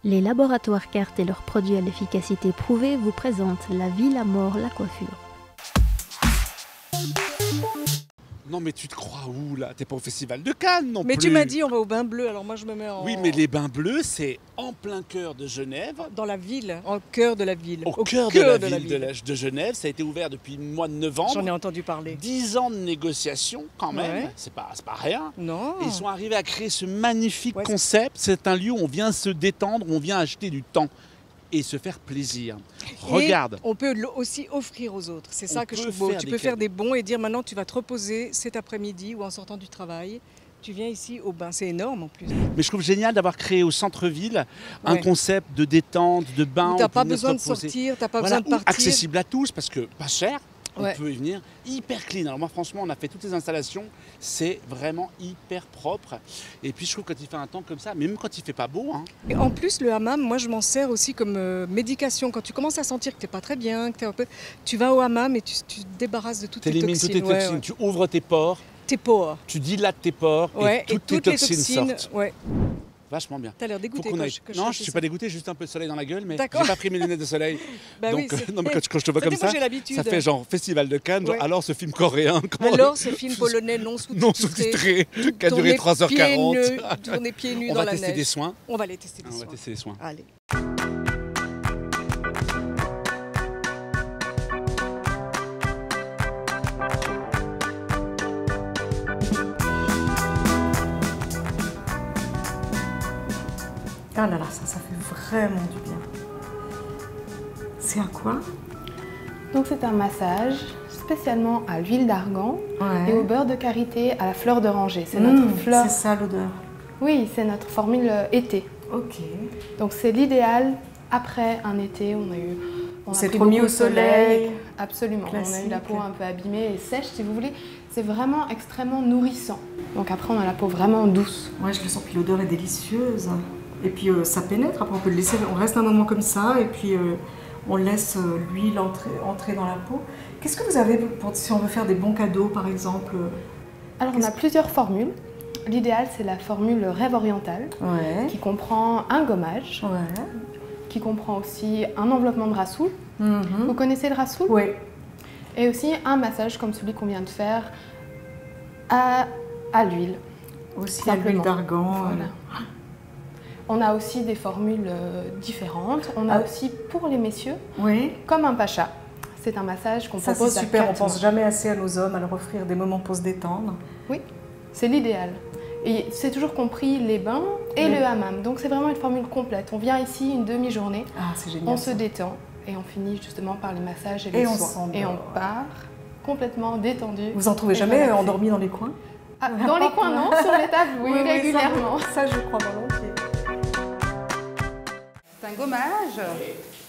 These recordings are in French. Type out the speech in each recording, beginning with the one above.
Les laboratoires Carte et leurs produits à l'efficacité prouvée vous présentent la vie, la mort, la coiffure. Non mais tu te crois où là? T'es pas au Festival de Cannes non plus. Mais tu m'as dit on va au bain bleu, alors moi je me mets en... Oui mais les bains bleus c'est en plein cœur de Genève. Dans la ville, en cœur de la ville. Au cœur de la ville de Genève, ça a été ouvert depuis le mois de novembre. J'en ai entendu parler. 10 ans de négociations quand même, ouais. c'est pas rien. Non. Et ils sont arrivés à créer ce magnifique concept. C'est un lieu où on vient se détendre, où on vient acheter du temps et se faire plaisir. Regarde. Et on peut aussi offrir aux autres. C'est ça que je trouve beau. Tu peux faire des bons et dire maintenant tu vas te reposer cet après-midi ou en sortant du travail. Tu viens ici au bain. C'est énorme en plus. Mais je trouve génial d'avoir créé au centre-ville un concept de détente, de bain. Tu n'as pas besoin de sortir, tu n'as pas besoin de partir. Accessible à tous parce que pas cher. On Ouais. peut y venir hyper clean. Alors moi franchement on a fait toutes les installations, c'est vraiment hyper propre. Et puis je trouve quand il fait un temps comme ça, même quand il fait pas beau. Et en plus le hammam, moi je m'en sers aussi comme médication. Quand tu commences à sentir que tu n'es pas très bien, que tu vas au hammam et tu te débarrasses de toutes tes toxines. Toutes tes toxines, ouais. Tu ouvres tes pores. Tes pores. Tu dilates tes pores et toutes les toxines sortent. Ouais. Vachement bien. T'as l'air dégoûté. Non, je ne suis pas dégoûté, juste un peu de soleil dans la gueule, mais j'ai pas pris mes lunettes de soleil. Bah donc, oui, non, mais quand je te vois comme ça, ça fait genre Festival de Cannes, genre, alors ce film coréen. Alors ce film polonais non sous-titré, qui a duré 3h40. Tourner pieds nus dans la neige. On va tester des soins. On va aller tester des soins. On va tester des soins. Allez. Ah là là, ça fait vraiment du bien. C'est à quoi? Donc c'est un massage spécialement à l'huile d'argan et au beurre de karité à la fleur d'oranger. C'est notre fleur. C'est ça l'odeur? Oui, c'est notre formule été. Ok. Donc c'est l'idéal après un été. On s'est pris trop mis beaucoup au de soleil. soleil. Absolument. Classique. On a eu la peau un peu abîmée et sèche si vous voulez. C'est vraiment extrêmement nourrissant. Donc après on a la peau vraiment douce. Ouais, je le sens, puis l'odeur est délicieuse. Et puis ça pénètre, après on peut le laisser, on reste un moment comme ça et puis on laisse l'huile entrer dans la peau. Qu'est-ce que vous avez si on veut faire des bons cadeaux par exemple? Alors on a plusieurs formules. L'idéal c'est la formule rêve oriental qui comprend un gommage, qui comprend aussi un enveloppement de rassoul. Vous connaissez le rassoul? Oui. Et aussi un massage comme celui qu'on vient de faire à l'huile. Aussi à l'huile d'argan. Voilà. On a aussi des formules différentes. On a aussi pour les messieurs, comme un pacha. C'est un massage qu'on propose à 4 mois. Ça c'est super, on pense jamais assez à nos hommes, à leur offrir des moments pour se détendre. Oui, c'est l'idéal. Et c'est toujours compris les bains et le hammam. Donc c'est vraiment une formule complète. On vient ici une demi-journée, on se détend et on finit justement par les massages et les soins. Et on part complètement détendu. Vous en trouvez jamais endormi dans les coins? Dans les coins non, sur les tables oui, régulièrement. Ça je crois volontiers. C'est un gommage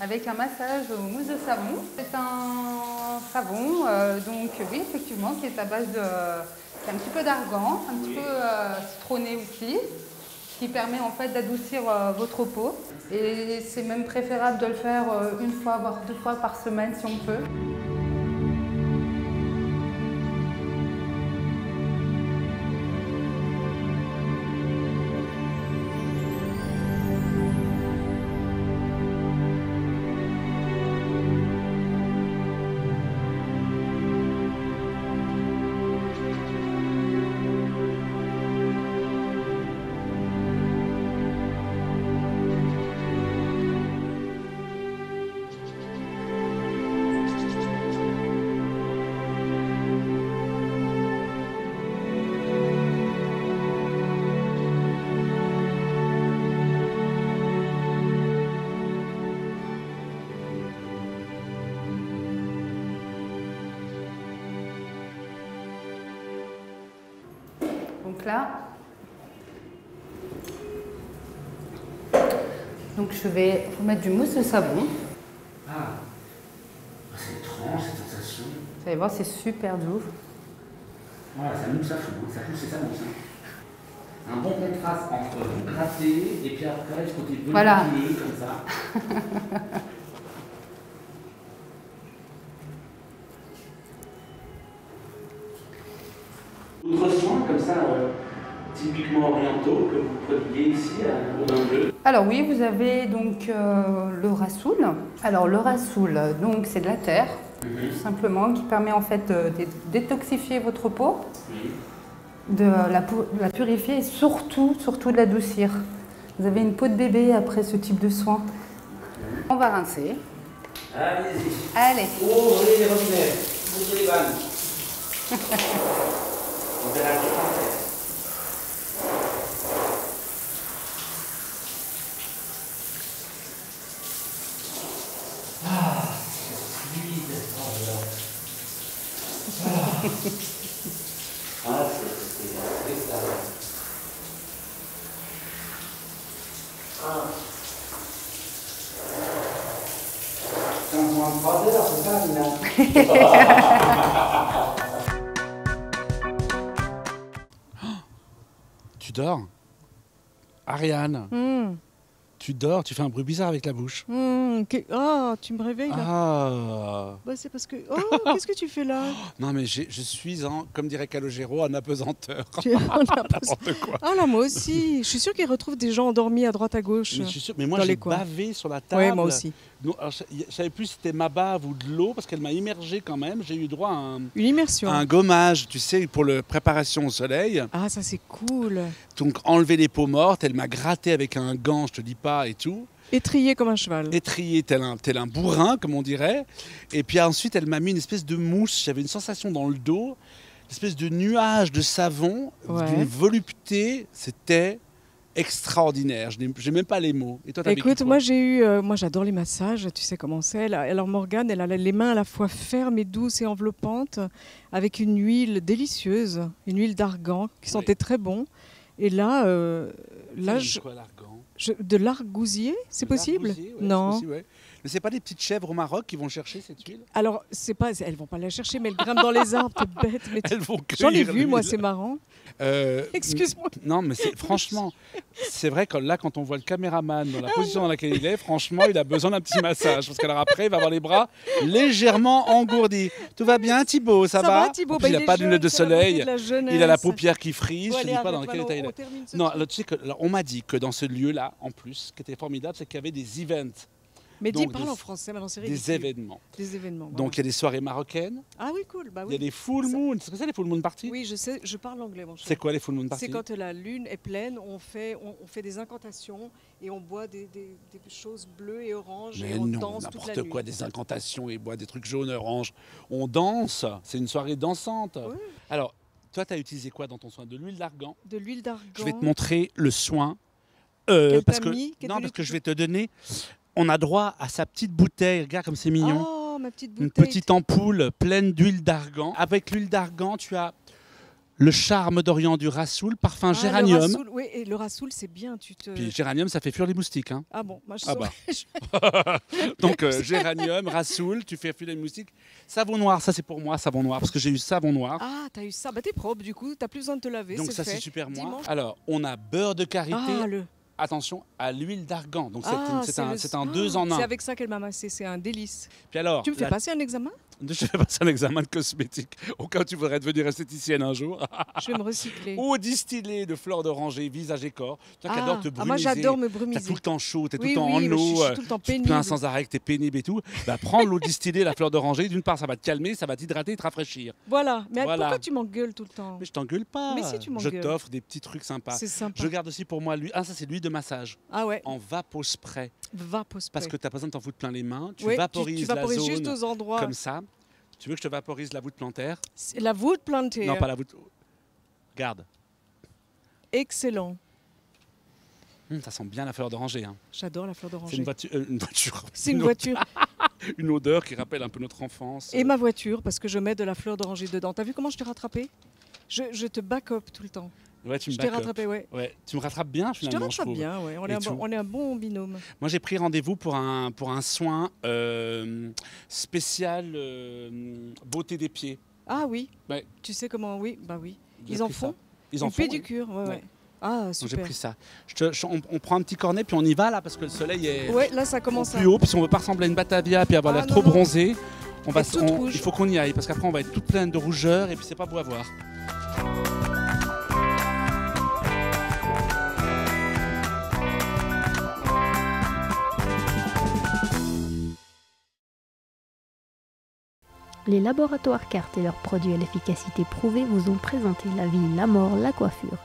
avec un massage aux mousses de savon. C'est un savon, donc oui, effectivement, qui est à base de... C'est un petit peu d'argan, un petit peu citronné aussi, qui permet en fait d'adoucir votre peau. Et c'est même préférable de le faire une fois, voire 2 fois par semaine si on peut. Donc là, je vais vous mettre du mousse de savon. Ah, c'est étrange cette sensation. Vous allez voir, c'est super doux. Voilà, ça mousse à fond, ça pousse et ça mousse. Un bon contraste entre gratté et puis après ce côté volumineux comme ça. Autre soin comme ça, typiquement typiquement orientaux que vous prodiguez ici à Bourdin-Bleu? Alors oui, vous avez donc le rassoul. Alors le rassoul, donc c'est de la terre, tout simplement, qui permet en fait de détoxifier votre peau, de la purifier et surtout de l'adoucir. Vous avez une peau de bébé après ce type de soin. On va rincer. Allez-y. Allez. Ouvrez les robinets, ouvrez les vannes. On verra tout après. Ah, c'est fluide. Ah, c'est extraordinaire. Ah. C'est un point de 3 heures, c'est ça, Nina? Tu dors? Ariane, tu dors, tu fais un bruit bizarre avec la bouche. Oh, tu me réveilles là. Ah. Bah, c'est parce que... Oh, qu'est-ce que tu fais là? Non mais je suis en, comme dirait Calogero, en apesanteur. N'importe quoi. Ah là, moi aussi. Je suis sûre qu'ils retrouvent des gens endormis à droite à gauche. Mais je suis sûr, mais moi j'ai bavé sur la table. Oui, moi aussi. Donc, alors, je ne savais plus si c'était ma bave ou de l'eau, parce qu'elle m'a immergé quand même. J'ai eu droit à une immersion. Un gommage, tu sais, pour la préparation au soleil. Ah, ça c'est cool. Donc enlever les peaux mortes, elle m'a gratté avec un gant, je te dis pas, et tout. Étrié comme un cheval. Étrié tel un bourrin, comme on dirait. Et puis ensuite, elle m'a mis une espèce de mousse. J'avais une sensation dans le dos, une espèce de nuage de savon, d'une volupté. C'était extraordinaire. Je n'ai même pas les mots. Et toi, t'as écoute, moi j'adore les massages. Tu sais comment c'est. Alors Morgane, elle a les mains à la fois fermes et douces et enveloppantes, avec une huile délicieuse, une huile d'argan qui sentait très bon. Et là, de l'argousier, c'est possible? Ouais, non. C'est possible, ouais. Mais c'est pas des petites chèvres au Maroc qui vont chercher cette huile? Alors, elles vont pas la chercher, mais elles grimpent dans les arbres, t'es bête. Mais elles vont j'en ai vu, moi, c'est marrant. Excuse-moi. Non, mais franchement, c'est vrai que là, quand on voit le caméraman dans la position dans laquelle il est, franchement, il a besoin d'un petit massage. Parce qu'alors après, il va avoir les bras légèrement engourdis. Tout va bien, Thibaut? Ça va Thibaut, il n'a pas de lunettes de soleil. Il a la paupière qui frise. Bon, je ne dis pas dans quel état il est. Non, alors, tu sais que, on m'a dit que dans ce lieu-là, en plus, ce qui était formidable, c'est qu'il y avait des events. Mais dis, parle en français, maintenant c'est ridicule. Des événements. Des événements. Voilà. Donc il y a des soirées marocaines. Ah oui, cool. Bah, oui. Il y a des full moon. C'est ce que c'est les full moon parties? Oui, je sais, je parle anglais, mon cher. C'est quoi les full moon parties? C'est quand la lune est pleine, on fait des incantations et on boit des choses bleues et oranges. Mais et on non, danse toute la n'importe quoi, nuit. des incantations et boit des trucs jaunes, oranges. On danse. C'est une soirée dansante. Oui. Alors, toi, tu as utilisé quoi dans ton soin? De l'huile d'argan? De l'huile d'argan. Je vais te montrer le soin. Parce que je vais te donner. On a droit à sa petite bouteille. Regarde comme c'est mignon. Oh, ma petite bouteille. Une petite ampoule pleine d'huile d'argan. Avec l'huile d'argan, tu as le charme d'Orient du rassoul, parfum géranium. Le rassoul, oui, et le rassoul, c'est bien. Puis géranium, ça fait fuir les moustiques. Hein. Ah bon, moi je Donc géranium, rassoul, tu fais fuir les moustiques. Savon noir, ça c'est pour moi, savon noir, parce que j'ai eu savon noir. Ah, t'as eu ça. Bah t'es propre du coup, t'as plus besoin de te laver. Donc ça c'est super moi. Dimanche. Alors, on a beurre de karité. Ah, attention à l'huile d'argan. Donc c'est un 2 en 1. C'est avec ça qu'elle m'a massé, c'est un délice. Puis alors, tu me fais passer un examen? Je fais passer un examen de cosmétique, au cas où tu voudrais devenir esthéticienne un jour. Je vais me recycler. Ou distiller de fleurs d'oranger, visage et corps. Toi qui adores te brumiser. Moi j'adore me brumiser. T'as tout le temps chaud, t'es tout le temps en eau. Je suis tout le temps pénible. Tu te plains sans arrêt que t'es pénible et tout. Bah, prends l'eau distillée, la fleur d'oranger. D'une part, ça va te calmer, ça va t'hydrater et te rafraîchir. Voilà. Mais pourquoi tu m'engueules tout le temps? Mais je t'engueule pas. Mais si tu m'engueules. Je t'offre des petits trucs sympas. C'est sympa. Je garde aussi pour moi l'huile. Ah, ça c'est l'huile de massage. Ah ouais. En vapospray. Vapospray. Parce que t'as pas besoin de t'en foutre plein les mains. Tu vaporises la zone juste aux endroits. Comme ça. Tu veux que je te vaporise la voûte plantaire? La voûte plantaire? Non, pas la voûte. Garde. Excellent. Ça sent bien la fleur d'oranger. Hein. J'adore la fleur d'oranger. C'est une voiture. C'est une voiture. Une odeur qui rappelle un peu notre enfance. Et ma voiture, parce que je mets de la fleur d'oranger dedans. T'as vu comment je t'ai rattrapé? Je te back-up tout le temps. Ouais, tu me t'ai rattrapé, ouais. Tu me rattrapes bien finalement. Je te rattrape bien, ouais. On est un bon binôme. Moi j'ai pris rendez-vous pour un soin spécial beauté des pieds. Ah oui. Ouais. Tu sais comment? Oui, bah oui. Ils en font. Ils en font. Pédicure, ouais. Ah, super. J'ai pris ça. On prend un petit cornet puis on y va là parce que le soleil est là ça commence plus haut. Puis si on veut pas ressembler à une Batavia puis avoir l'air trop bronzé, il faut qu'on y aille parce qu'après on va être toute pleine de rougeur et puis c'est pas beau à voir. Les laboratoires Carte et leurs produits à l'efficacité prouvée vous ont présenté la vie, la mort, la coiffure.